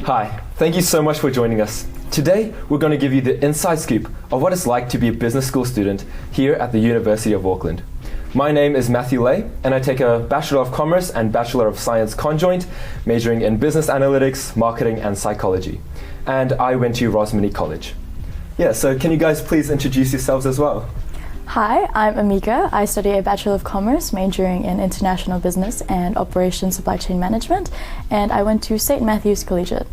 Hi, thank you so much for joining us. Today, we're going to give you the inside scoop of what it's like to be a business school student here at the University of Auckland. My name is Matthew Lay, and I take a Bachelor of Commerce and Bachelor of Science conjoint, majoring in business analytics, marketing, and psychology. And I went to Rosmini College. Yeah, so can you guys please introduce yourselves as well? Hi, I'm Amika. I study a Bachelor of Commerce, majoring in International Business and Operations Supply Chain Management, and I went to St. Matthew's Collegiate.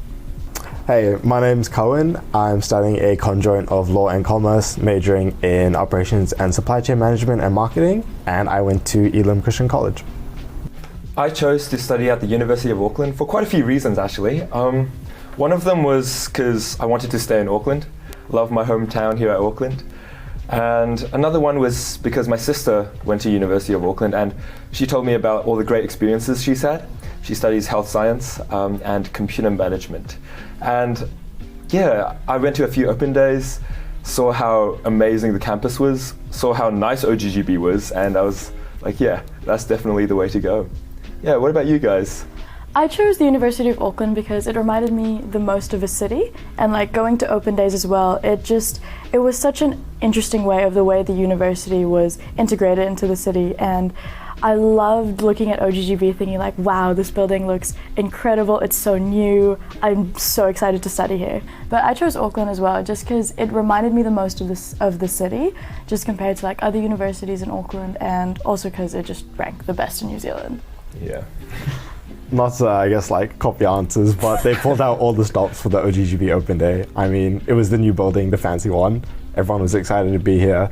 Hey, my name's Cohen. I'm studying a conjoint of Law and Commerce, majoring in Operations and Supply Chain Management and Marketing, and I went to Elam Christian College. I chose to study at the University of Auckland for quite a few reasons, actually. One of them was because I wanted to stay in Auckland, love my hometown here at Auckland. And another one was because my sister went to University of Auckland and she told me about all the great experiences she's had. She studies health science and computer management. And yeah, I went to a few open days, saw how amazing the campus was, saw how nice OGGB was, and I was like, yeah, that's definitely the way to go. Yeah, what about you guys? I chose the University of Auckland because it reminded me the most of a city, and like going to open days as well, it was such an interesting way of the way the university was integrated into the city, and I loved looking at OGGB thinking like, wow, this building looks incredible, it's so new, I'm so excited to study here. But I chose Auckland as well just because it reminded me the most of the city, just compared to like other universities in Auckland, and also because it just ranked the best in New Zealand. Yeah. Not to, I guess, like copy answers, but they pulled out all the stops for the OGGB Open Day. I mean, it was the new building, the fancy one. Everyone was excited to be here.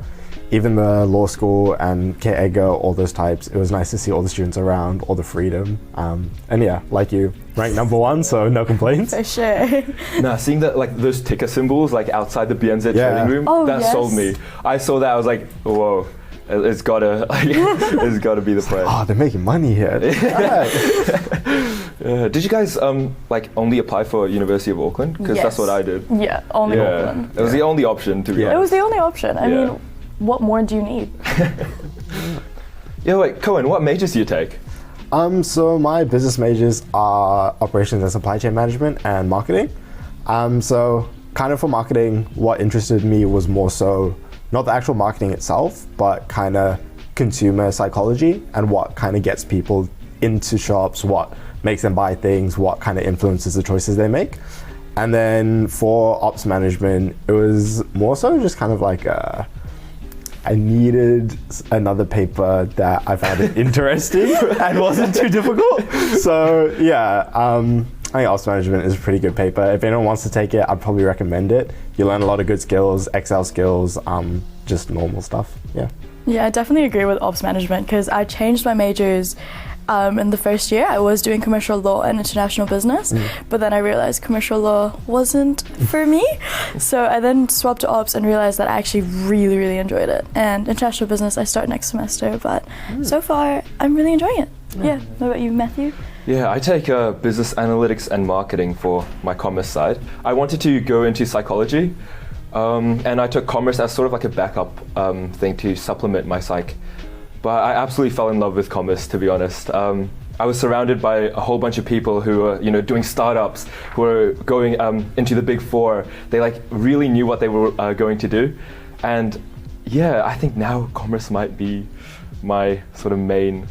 Even the law school and K. Edgar, all those types, it was nice to see all the students around, all the freedom. And yeah, like you, ranked number one, so no complaints. For sure. Nah, seeing that, like those ticker symbols like outside the BNZ training room, that sold me. I saw that, I was like, whoa. It's gotta be the place. Oh, they're making money here. Did you guys like only apply for University of Auckland? Because that's what I did. Yeah, only Auckland. It was the only option, to be honest. It was the only option. I mean, what more do you need? Yeah, wait, Cohen, what majors do you take? So my business majors are Operations and Supply Chain Management and Marketing. So kind of for marketing, what interested me was more so not the actual marketing itself, but kind of consumer psychology and what kind of gets people into shops, what makes them buy things, what kind of influences the choices they make. And then for ops management, it was more so just kind of like I needed another paper that I found it interesting and wasn't too difficult. So yeah, I think ops management is a pretty good paper. If anyone wants to take it, I'd probably recommend it. You learn a lot of good skills, Excel skills, just normal stuff, yeah. Yeah, I definitely agree with ops management because I changed my majors in the first year. I was doing commercial law and international business, but then I realized commercial law wasn't for me. So I then swapped to ops and realized that I actually really, really enjoyed it. And international business, I start next semester, but so far I'm really enjoying it. Yeah, what about you, Matthew? Yeah, I take business analytics and marketing for my commerce side. I wanted to go into psychology, and I took commerce as sort of like a backup thing to supplement my psych. But I absolutely fell in love with commerce, to be honest. I was surrounded by a whole bunch of people who were, doing startups, who were going into the big four. They like really knew what they were going to do, and yeah, I think now commerce might be my sort of main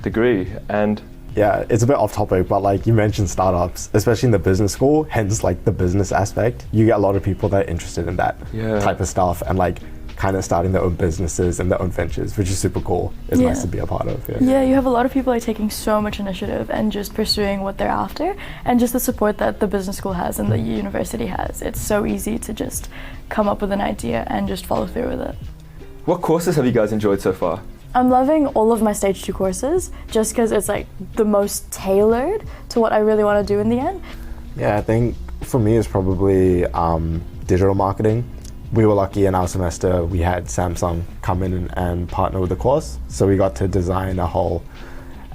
degree. And yeah, it's a bit off topic, but like you mentioned startups, especially in the business school, hence like the business aspect, you get a lot of people that are interested in that type of stuff and like kind of starting their own businesses and their own ventures, which is super cool. It's nice to be a part of. Yeah, you have a lot of people like taking so much initiative and just pursuing what they're after, and just the support that the business school has and the university has. It's so easy to just come up with an idea and just follow through with it. What courses have you guys enjoyed so far? I'm loving all of my stage 2 courses just because it's like the most tailored to what I really want to do in the end. Yeah, I think for me it's probably digital marketing. We were lucky in our semester, we had Samsung come in and partner with the course. So we got to design a whole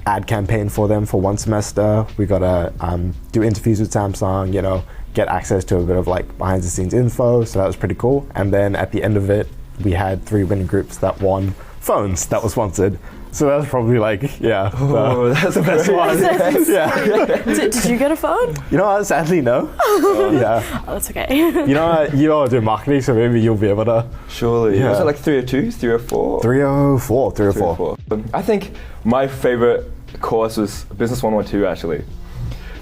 ad campaign for them for one semester. We got to do interviews with Samsung, get access to a bit of like behind the scenes info. So that was pretty cool. And then at the end of it, we had 3 winning groups that won phones that were sponsored. So that's probably like, yeah. Oh, that's the best one. Yeah. Did you get a phone? You know what? Sadly, no. Yeah. Oh, that's okay. You know what? You all do marketing, so maybe you'll be able to. Surely. Yeah. Was it like 302, 304? 304. 304. I think my favorite course was Business 112 actually.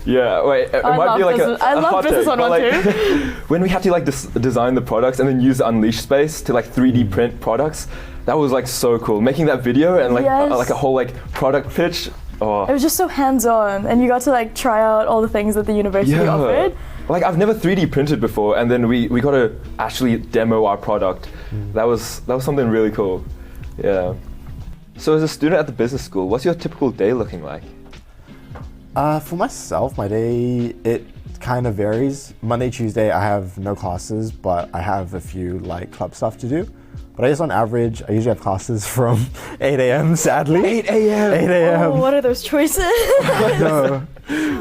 Yeah, wait, it might be like I love hot Business take, but, like, 112. when we had to like design the products and then use the Unleash space to like 3D print products, that was like so cool. Making that video and like Yes. like a whole like product pitch. Oh. It was just so hands-on, and you got to like try out all the things that the university offered. Like I've never 3D printed before, and then we got to actually demo our product. That was something really cool. Yeah. So as a student at the business school, what's your typical day looking like? For myself, my day, it kind of varies. Monday, Tuesday, I have no classes, but I have a few like club stuff to do. But I guess on average, I usually have classes from 8 a.m. sadly. 8 a.m. 8 a.m. Oh, what are those choices? No.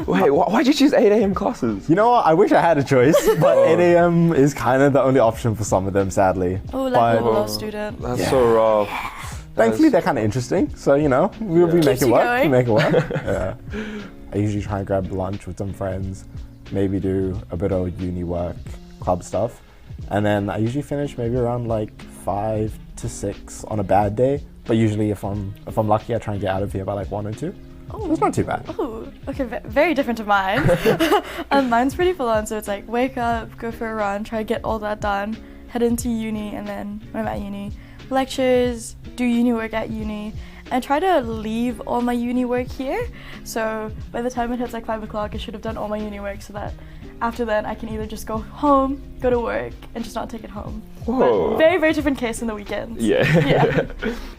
Wait, why'd you choose 8 a.m. classes? You know what? I wish I had a choice, but 8 a.m. is kind of the only option for some of them, sadly. Oh, like But a law student. That's so rough. thankfully, they're kind of interesting. So, you know, we'll be Keeps making you work. going. We make it work. Yeah. I usually try and grab lunch with some friends, maybe do a bit of uni work, club stuff. And then I usually finish maybe around like 5 to 6 on a bad day. But usually if I'm lucky, I try and get out of here by like 1 or 2. Oh, It's not too bad. Oh, okay, very different to mine. Mine's pretty full on, so it's like wake up, go for a run, try to get all that done, head into uni, and then when I'm at uni, lectures, do uni work at uni, and try to leave all my uni work here. So by the time it hits like 5 o'clock, I should have done all my uni work so that after that I can either just go home, go to work, and just not take it home. Whoa. But very, very different case in the weekends. Yeah.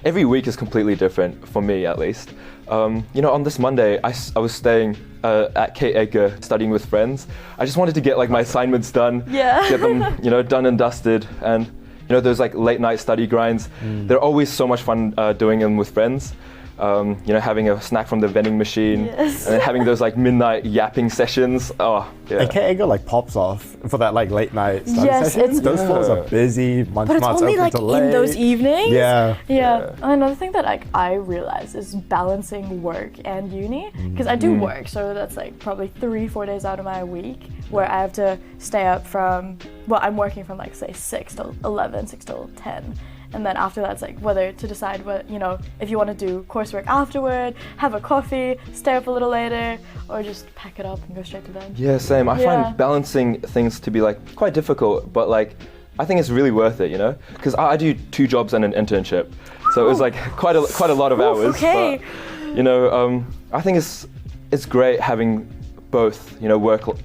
Every week is completely different, for me at least. You know, on this Monday, I was staying at Kate Edgar studying with friends. I just wanted to get like my assignments done, Yeah. get them, you know, done and dusted. And, you know, those like late night study grinds, they're always so much fun doing them with friends. You know, having a snack from the vending machine, Yes. and then having those like midnight yapping sessions. Oh, yeah. And K-Egger like pops off for that like late night study Yes, sessions. it's- Those floors are busy. Munch But it's Mart's only open like till in late. those evenings. Yeah. Yeah. Another thing that like I realize is balancing work and uni, because I do work, so that's like probably 3-4 days out of my week where I have to stay up from, well, I'm working from like say 6 till 11, 6 till 10. And then after that, it's like whether to decide what, you know, if you want to do coursework afterward, have a coffee, stay up a little later, or just pack it up and go straight to bed. Yeah, same. I Yeah. find balancing things to be like quite difficult, but like I think it's really worth it, you know? Because I do 2 jobs and an internship, so it was like quite a lot of hours. Okay. But, you know, I think it's great having both, you know,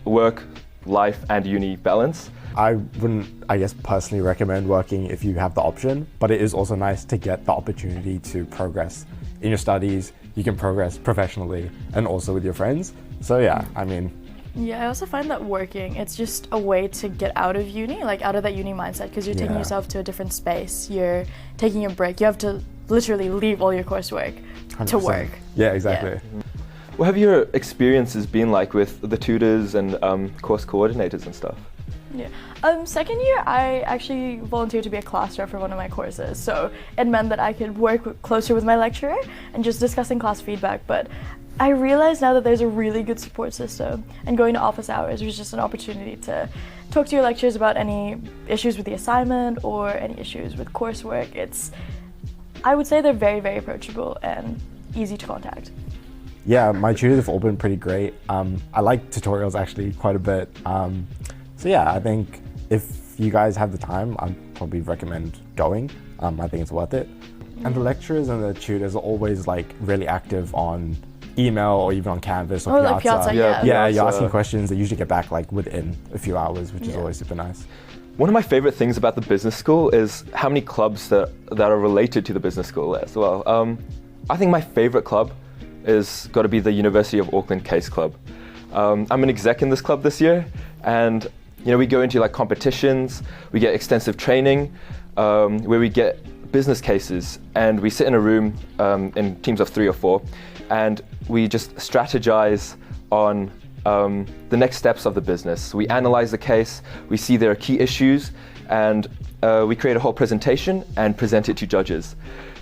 work, life, and uni balance. I wouldn't, I guess, personally recommend working if you have the option, but it is also nice to get the opportunity to progress in your studies. You can progress professionally and also with your friends. So yeah, I mean, Yeah, I also find that working, it's just a way to get out of uni, like out of that uni mindset, because you're taking Yeah. yourself to a different space. You're taking a break. You have to literally leave all your coursework to 100%. work. Yeah, exactly. What have your experiences been like with the tutors and course coordinators and stuff? Yeah. Second year, I actually volunteered to be a class rep for one of my courses, so it meant that I could work closer with my lecturer and just discussing class feedback. But I realized now that there's a really good support system, and going to office hours was just an opportunity to talk to your lecturers about any issues with the assignment or any issues with coursework. I would say they're very, very approachable and easy to contact. Yeah, my tutors have all been pretty great. I like tutorials actually quite a bit. So yeah, I think if you guys have the time, I'd probably recommend going. I think it's worth it. And the lecturers and the tutors are always like really active on email or even on Canvas or Oh, like Piazza, yeah. Yeah, you're Piazza. asking questions. They usually get back like within a few hours, which is always super nice. One of my favorite things about the business school is how many clubs that are related to the business school as well. I think my favorite club is got to be the University of Auckland Case Club. I'm an exec in this club this year, and you know, we go into like competitions, we get extensive training, where we get business cases, and we sit in a room in teams of 3 or 4, and we just strategize on the next steps of the business. We analyze the case, we see there are key issues, and we create a whole presentation and present it to judges.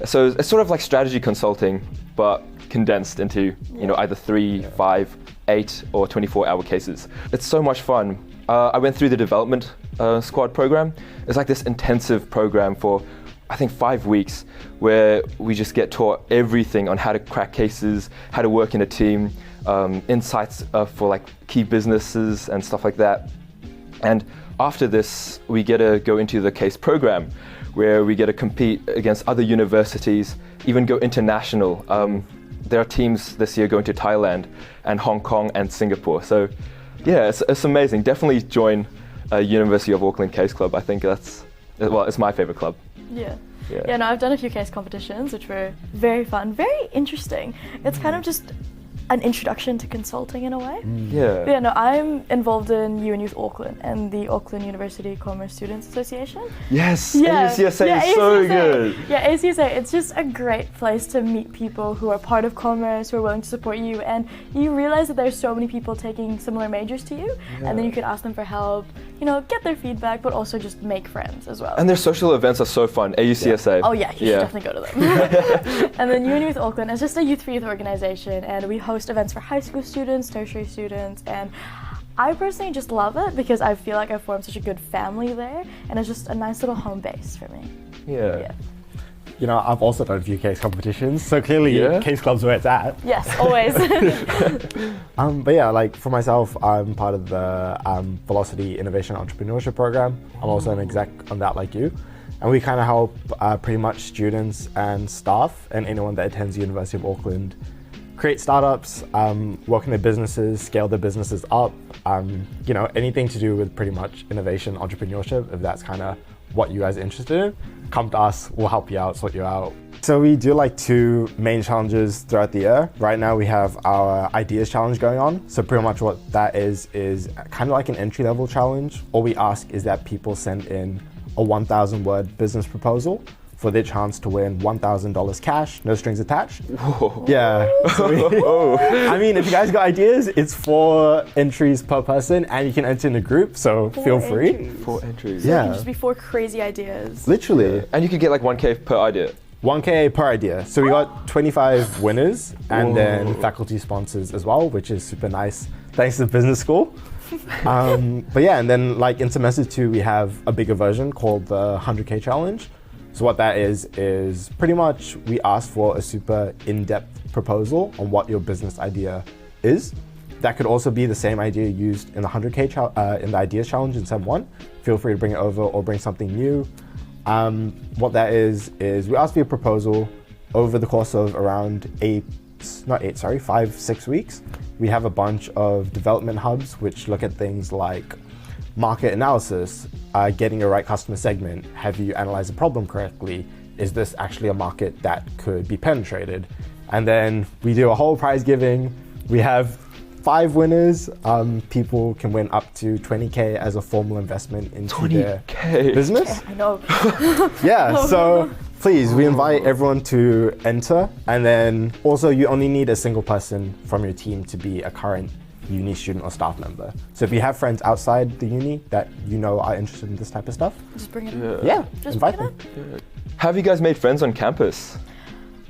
So it's sort of like strategy consulting, but condensed into either 3, 5, 8, or 24-hour cases. It's so much fun. I went through the development squad program. It's like this intensive program for, I think, 5 weeks, where we just get taught everything on how to crack cases, how to work in a team, insights for like key businesses and stuff like that. And after this, we get to go into the case program, where we get to compete against other universities, even go international. There are teams this year going to Thailand and Hong Kong and Singapore. So yeah, it's amazing. Definitely join University of Auckland Case Club. I think it's my favorite club. Yeah, no, I've done a few case competitions, which were very fun, very interesting. It's kind of just an introduction to consulting in a way. Yeah, no, I'm involved in UN Youth Auckland and the Auckland University Commerce Students Association. Yes, AUCSA is so good. Yeah, AUCSA, it's just a great place to meet people who are part of commerce, who are willing to support you, and you realize that there's so many people taking similar majors to you, and then you can ask them for help, get their feedback, but also just make friends as well. And their social events are so fun, AUCSA. Oh yeah, you should definitely go to them. And then UN Youth Auckland is just a youth-for-youth organization, and we host events for high school students, tertiary students, and I personally just love it because I feel like I've formed such a good family there, and it's just a nice little home base for me. Yeah. I've also done a few case competitions, so clearly case club's where it's at. Yes, always. But yeah, like for myself, I'm part of the Velocity Innovation Entrepreneurship Program. I'm also an exec on that like you. And we kind of help pretty much students and staff and anyone that attends the University of Auckland create startups, work in their businesses, scale their businesses up, anything to do with pretty much innovation, entrepreneurship, if that's kind of what you guys are interested in, come to us, we'll help you out, sort you out. So we do like 2 main challenges throughout the year. Right now we have our ideas challenge going on. So pretty much what that is kind of like an entry-level challenge. All we ask is that people send in a 1,000-word business proposal for their chance to win $1,000 cash, no strings attached. Whoa. Yeah. So I mean, if you guys got ideas, it's 4 entries per person, and you can enter in a group, so feel free. Entries. 4 entries. So it can just be 4 crazy ideas. Literally. Yeah. And you could get like 1K per idea. 1K per idea. So we got 25 winners, and then faculty sponsors as well, which is super nice. Thanks to the business school. But yeah, and then like in semester 2, we have a bigger version called the 100K challenge. So what that is pretty much we ask for a super in-depth proposal on what your business idea is. That could also be the same idea used in the 100K in the ideas challenge in Sem 1. Feel free to bring it over or bring something new. What that is we ask for your proposal over the course of around 5-6 weeks. We have a bunch of development hubs which look at things like market analysis, getting the right customer segment. Have you analyzed the problem correctly? Is this actually a market that could be penetrated? And then we do a whole prize giving. We have 5 winners. People can win up to 20K as a formal investment into their business. I know. Yeah, so please, we invite everyone to enter. And then also you only need a single person from your team to be a current uni student or staff member. So if you have friends outside the uni that are interested in this type of stuff, just bring it in. Yeah, just invite them. Yeah. Have you guys made friends on campus?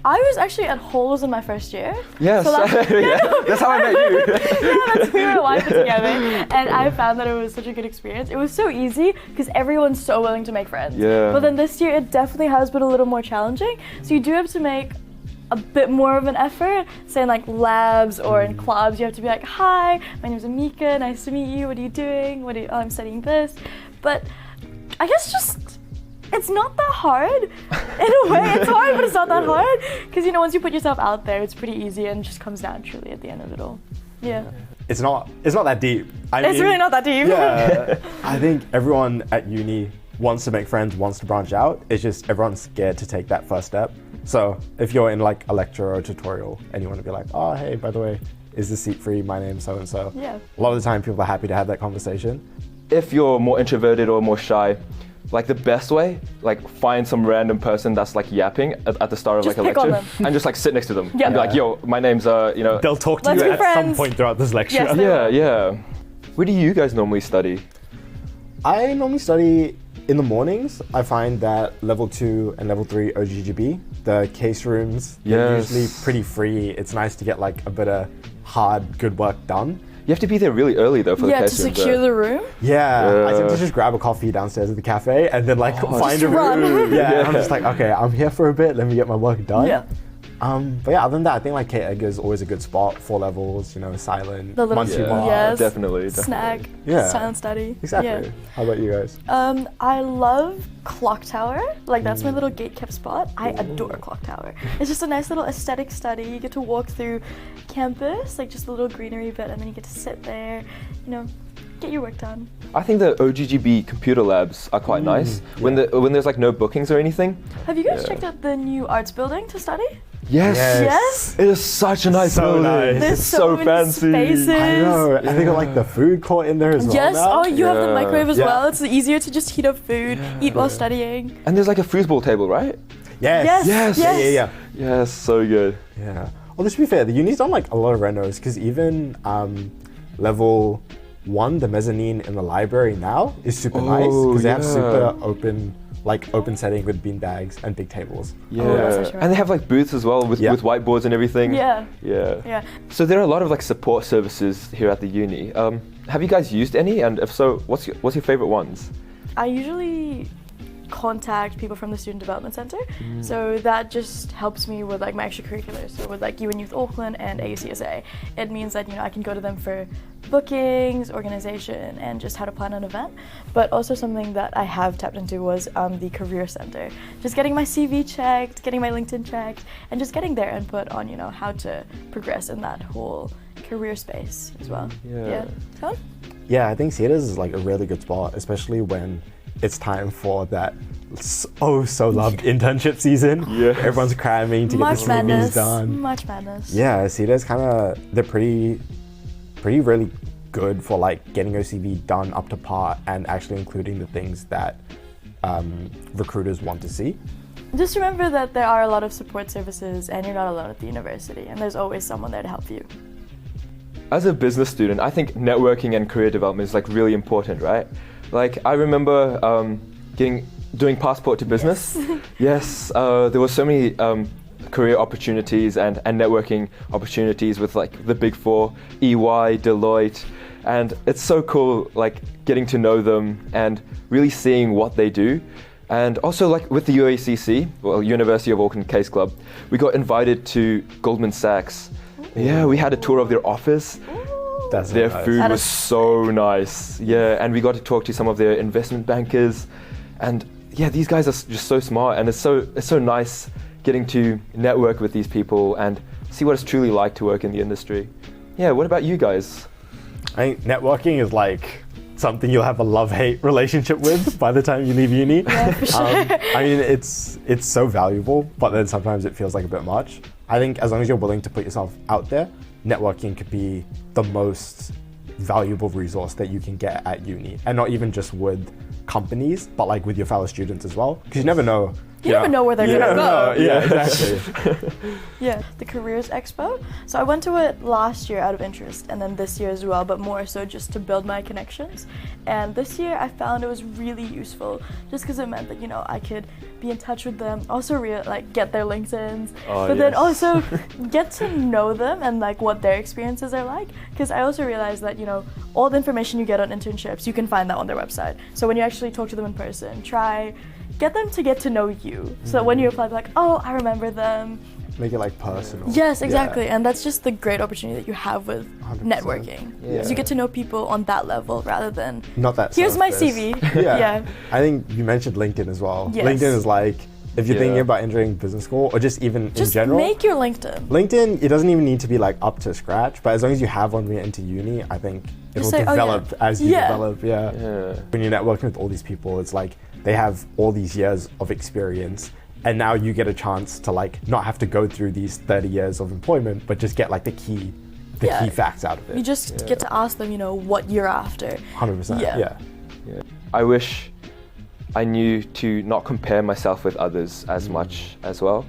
I was actually at Halls in my first year. Yes, so that's how I met you. We were aligned together, and I found that it was such a good experience. It was so easy because everyone's so willing to make friends. Yeah. But then this year it definitely has been a little more challenging. So you do have to make a bit more of an effort. Say in like labs or in clubs, you have to be like, "Hi, my name is Amika. Nice to meet you. What are you doing? I'm studying this." But I guess it's not that hard. In a way, it's hard, but it's not that hard. Because once you put yourself out there, it's pretty easy and just comes naturally at the end of it all. Yeah. It's not that deep. It's really not that deep. Yeah. I think everyone at uni wants to make friends, wants to branch out. It's just everyone's scared to take that first step. So if you're in like a lecture or a tutorial and you want to be like, "Oh, hey, by the way, is this seat free? My name's so-and-so." Yeah. A lot of the time people are happy to have that conversation. If you're more introverted or more shy, like the best way, like find some random person that's like yapping at the start of just like a pick on lecture them. and just like sit next to them. Yeah. And be like, "Yo, my name's They'll talk to Let's you be at friends. some point throughout this lecture. Yes, they will. Yeah. Where do you guys normally study? I normally study in the mornings, I find that level 2 and level 3 OGGB, the case rooms, they're Yes. usually pretty free. It's nice to get like a bit of hard, good work done. You have to be there really early though for the Yeah, to case rooms, secure though. the room. Yeah, I tend Yeah. to just grab a coffee downstairs at the cafe and then like find Just a run. room. Yeah, Yeah. I'm just like, okay, I'm here for a bit. Let me get my work done. Yeah. But yeah, other than that, I think like Kate Edgar's always a good spot. 4 levels, you know, silent, The little munchie Yeah, bar. yes. definitely. Snack. Yeah. Silent study. Exactly. Yeah. How about you guys? I love Clock Tower. Like that's my little gate-kept spot. I adore Clock Tower. It's just a nice little aesthetic study. You get to walk through campus, like just a little greenery bit, and then you get to sit there, you know, get your work done. I think the OGGB computer labs are quite nice when there's like no bookings or anything. Have you guys Yeah. checked out the new arts building to study? Yes. Yes. It is such a nice So building. nice. There's It's so so many fancy. spaces. I know. And they got like the food court in there as well. Yes. now. Oh, you have the Yeah. microwave as Yeah. well. It's easier to just heat up food, eat while studying. And there's like a foosball table, right? Yes. Yes. Yes. Yeah, yeah, yeah. Yes, so good. Yeah. Well, to be fair, the uni's done like a lot of renos because even level 1, the mezzanine in the library now is super nice Oh, because they have yeah. super open setting with bean bags and big tables. Yeah. that's for sure. And they have like booths as well with Yeah. whiteboards and everything. Yeah. Yeah. Yeah. So there are a lot of like support services here at the uni. Have you guys used any? And if so, what's your favorite ones? I usually contact people from the Student Development Center, so that just helps me with like my extracurriculars. So with like UN Youth Auckland and AUCSA, it means that I can go to them for bookings, organization, and just how to plan an event. But also something that I have tapped into was the Career Center, just getting my CV checked, getting my LinkedIn checked, and just getting their input on how to progress in that whole career space as well. Yeah. So, Yeah, I think theatres is like a really good spot, especially when it's time for that so loved internship season. Yes. Everyone's cramming to get March the CVs Madness. done. March Madness. Yeah, theatres they're pretty really good for like getting your CV done up to par and actually including the things that recruiters want to see. Just remember that there are a lot of support services and you're not alone at the university, and there's always someone there to help you. As a business student, I think networking and career development is like really important, right? Like I remember doing passport to business. Yes, there were so many career opportunities and networking opportunities with like the big four, EY, Deloitte, and it's so cool like getting to know them and really seeing what they do. And also like with the UACC, well, University of Auckland Case Club, we got invited to Goldman Sachs. Yeah, we had a tour of their office. That's Their nice. food That was is so nice. Yeah, and we got to talk to some of their investment bankers. And yeah, these guys are just so smart, and it's so nice getting to network with these people and see what it's truly like to work in the industry. Yeah, what about you guys? I think networking is like something you'll have a love-hate relationship with by the time you leave uni. Yeah, for sure. I mean, it's so valuable, but then sometimes it feels like a bit much. I think as long as you're willing to put yourself out there, networking could be the most valuable resource that you can get at uni, and not even just with companies, but like with your fellow students as well, because you never know. You never know where they're You gonna never go. know. Yeah, exactly. Yeah, the Careers Expo. So I went to it last year out of interest, and then this year as well, but more so just to build my connections. And this year I found it was really useful, just because it meant that I could be in touch with them, also get their LinkedIns, but then yes. also get to know them and like what their experiences are like. Because I also realized that all the information you get on internships, you can find that on their website. So when you actually talk to them in person, get them to get to know you. So when you apply, be like, oh, I remember them. Make it like personal. Yes, exactly. Yeah. And that's just the great opportunity that you have with 100%. networking. Because Yeah. you get to know people on that level rather than, Not that. here's my surface. CV. Yeah. I think you mentioned LinkedIn as well. Yes. LinkedIn is like, if you're Yeah. thinking about entering business school or just even Just in general, make your LinkedIn. LinkedIn, it doesn't even need to be like up to scratch, but as long as you have one when you enter uni, I think it'll say, oh, yeah. develop as you Yeah. develop. Yeah. Yeah. When you're networking with all these people, it's like they have all these years of experience, and now you get a chance to like not have to go through these 30 years of employment, but just get like the key Yeah. facts out of it. You just get to ask them, what you're after. 100%. Yeah. Yeah. I wish I knew to not compare myself with others as much as well.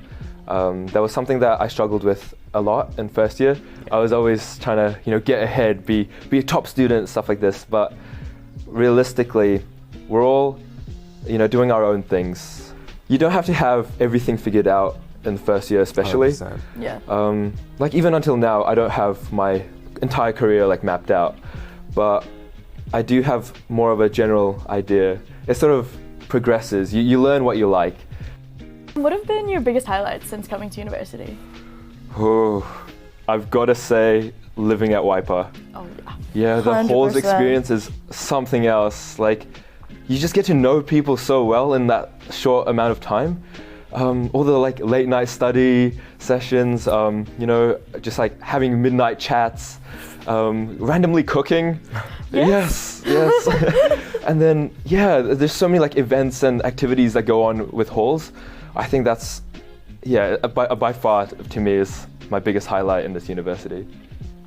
That was something that I struggled with a lot in first year. I was always trying to, get ahead, be a top student, stuff like this. But realistically, we're all doing our own things. You don't have to have everything figured out in the first year, especially. 100%. Yeah. Like even until now, I don't have my entire career like mapped out, but I do have more of a general idea. It sort of progresses. You learn what you like. What have been your biggest highlights since coming to university? Oh, I've got to say, living at Waipa. Oh yeah. Yeah, the halls 100%. experience is something else. Like, you just get to know people so well in that short amount of time. All the like late night study sessions, just like having midnight chats, randomly cooking. Yes. And then, there's so many like events and activities that go on with halls. I think that's, by far to me is my biggest highlight in this university.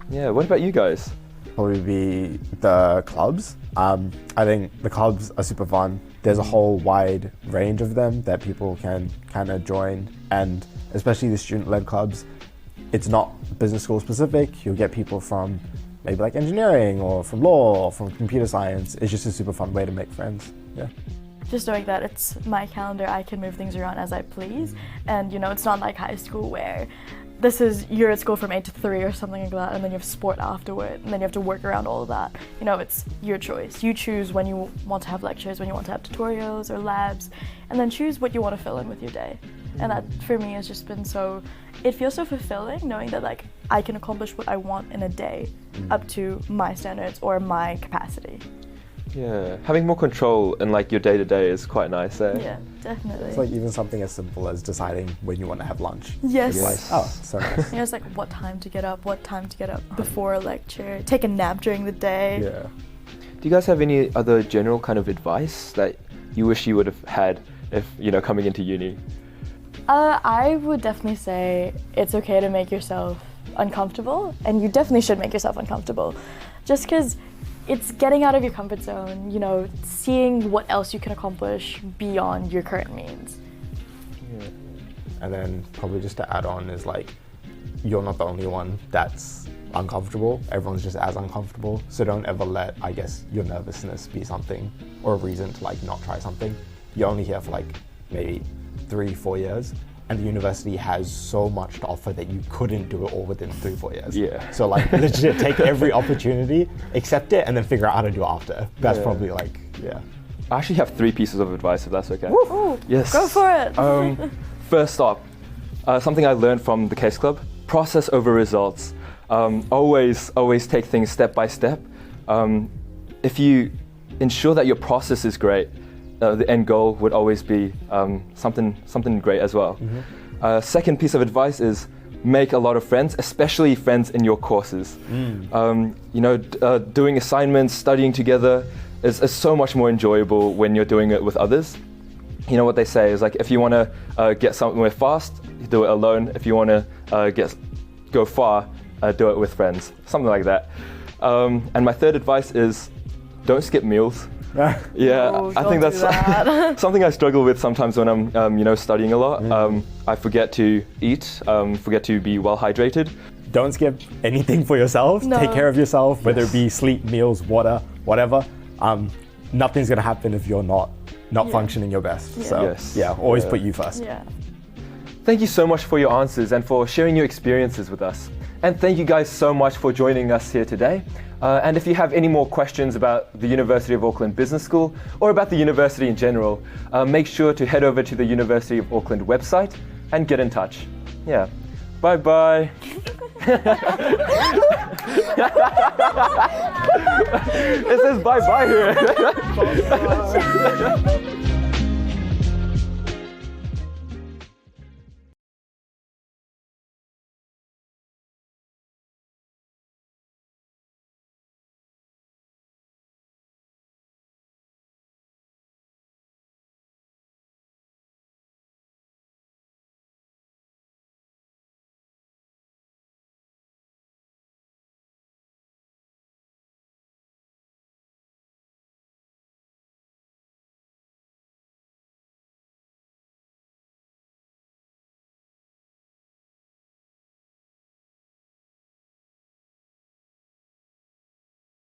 Yeah, what about you guys? Probably be the clubs. I think the clubs are super fun. There's a whole wide range of them that people can kind of join, and especially the student-led clubs. It's not business school specific. You'll get people from maybe like engineering or from law or from computer science. It's just a super fun way to make friends. Yeah. Just knowing that it's my calendar, I can move things around as I please, and it's not like high school where you're at school from 8 to 3 or something like that, and then you have sport afterward, and then you have to work around all of that. It's your choice. You choose when you want to have lectures, when you want to have tutorials or labs, and then choose what you want to fill in with your day. And that for me has just been it feels so fulfilling knowing that like I can accomplish what I want in a day up to my standards or my capacity. Yeah, having more control in like your day-to-day is quite nice. Yeah, definitely. It's like even something as simple as deciding when you want to have lunch. Yes. Like, oh, so nice. It's like what time to get up before a lecture, take a nap during the day. Yeah. Do you guys have any other general kind of advice that you wish you would have had if, coming into uni? I would definitely say it's okay to make yourself uncomfortable, and you definitely should make yourself uncomfortable, just because it's getting out of your comfort zone, seeing what else you can accomplish beyond your current means. Yeah. And then probably just to add on is like, you're not the only one that's uncomfortable. Everyone's just as uncomfortable. So don't ever let, I guess, your nervousness be something or a reason to like not try something. You're only here for like maybe 3-4 years. And the university has so much to offer that you couldn't do it all within 3-4 years. Yeah. So like legit take every opportunity, accept it, and then figure out how to do it after. That's probably like, I actually have 3 pieces of advice, if that's okay. Ooh, yes. Go for it. First up, something I learned from the Case Club: process over results. Always take things step by step. If you ensure that your process is great, the end goal would always be something great as well. Second piece of advice is make a lot of friends, especially friends in your courses. Doing assignments, studying together is so much more enjoyable when you're doing it with others. You know what they say is like, if you want to get somewhere fast, you do it alone. If you want to go far, do it with friends. Something like that. And my third advice is don't skip meals. I think that's something I struggle with sometimes when I'm studying a lot. I forget to eat, forget to be well hydrated. don't skip anything for yourself. No. Take care of yourself, whether it be sleep, meals, water, whatever. Nothing's gonna happen if you're not functioning your best. Yeah. So Yes. always put you first. Yeah. Thank you so much for your answers and for sharing your experiences with us. And thank you guys so much for joining us here today. And if you have any more questions about the University of Auckland Business School or about the university in general, make sure to head over to the University of Auckland website and get in touch. Yeah. Bye-bye. It says bye-bye here.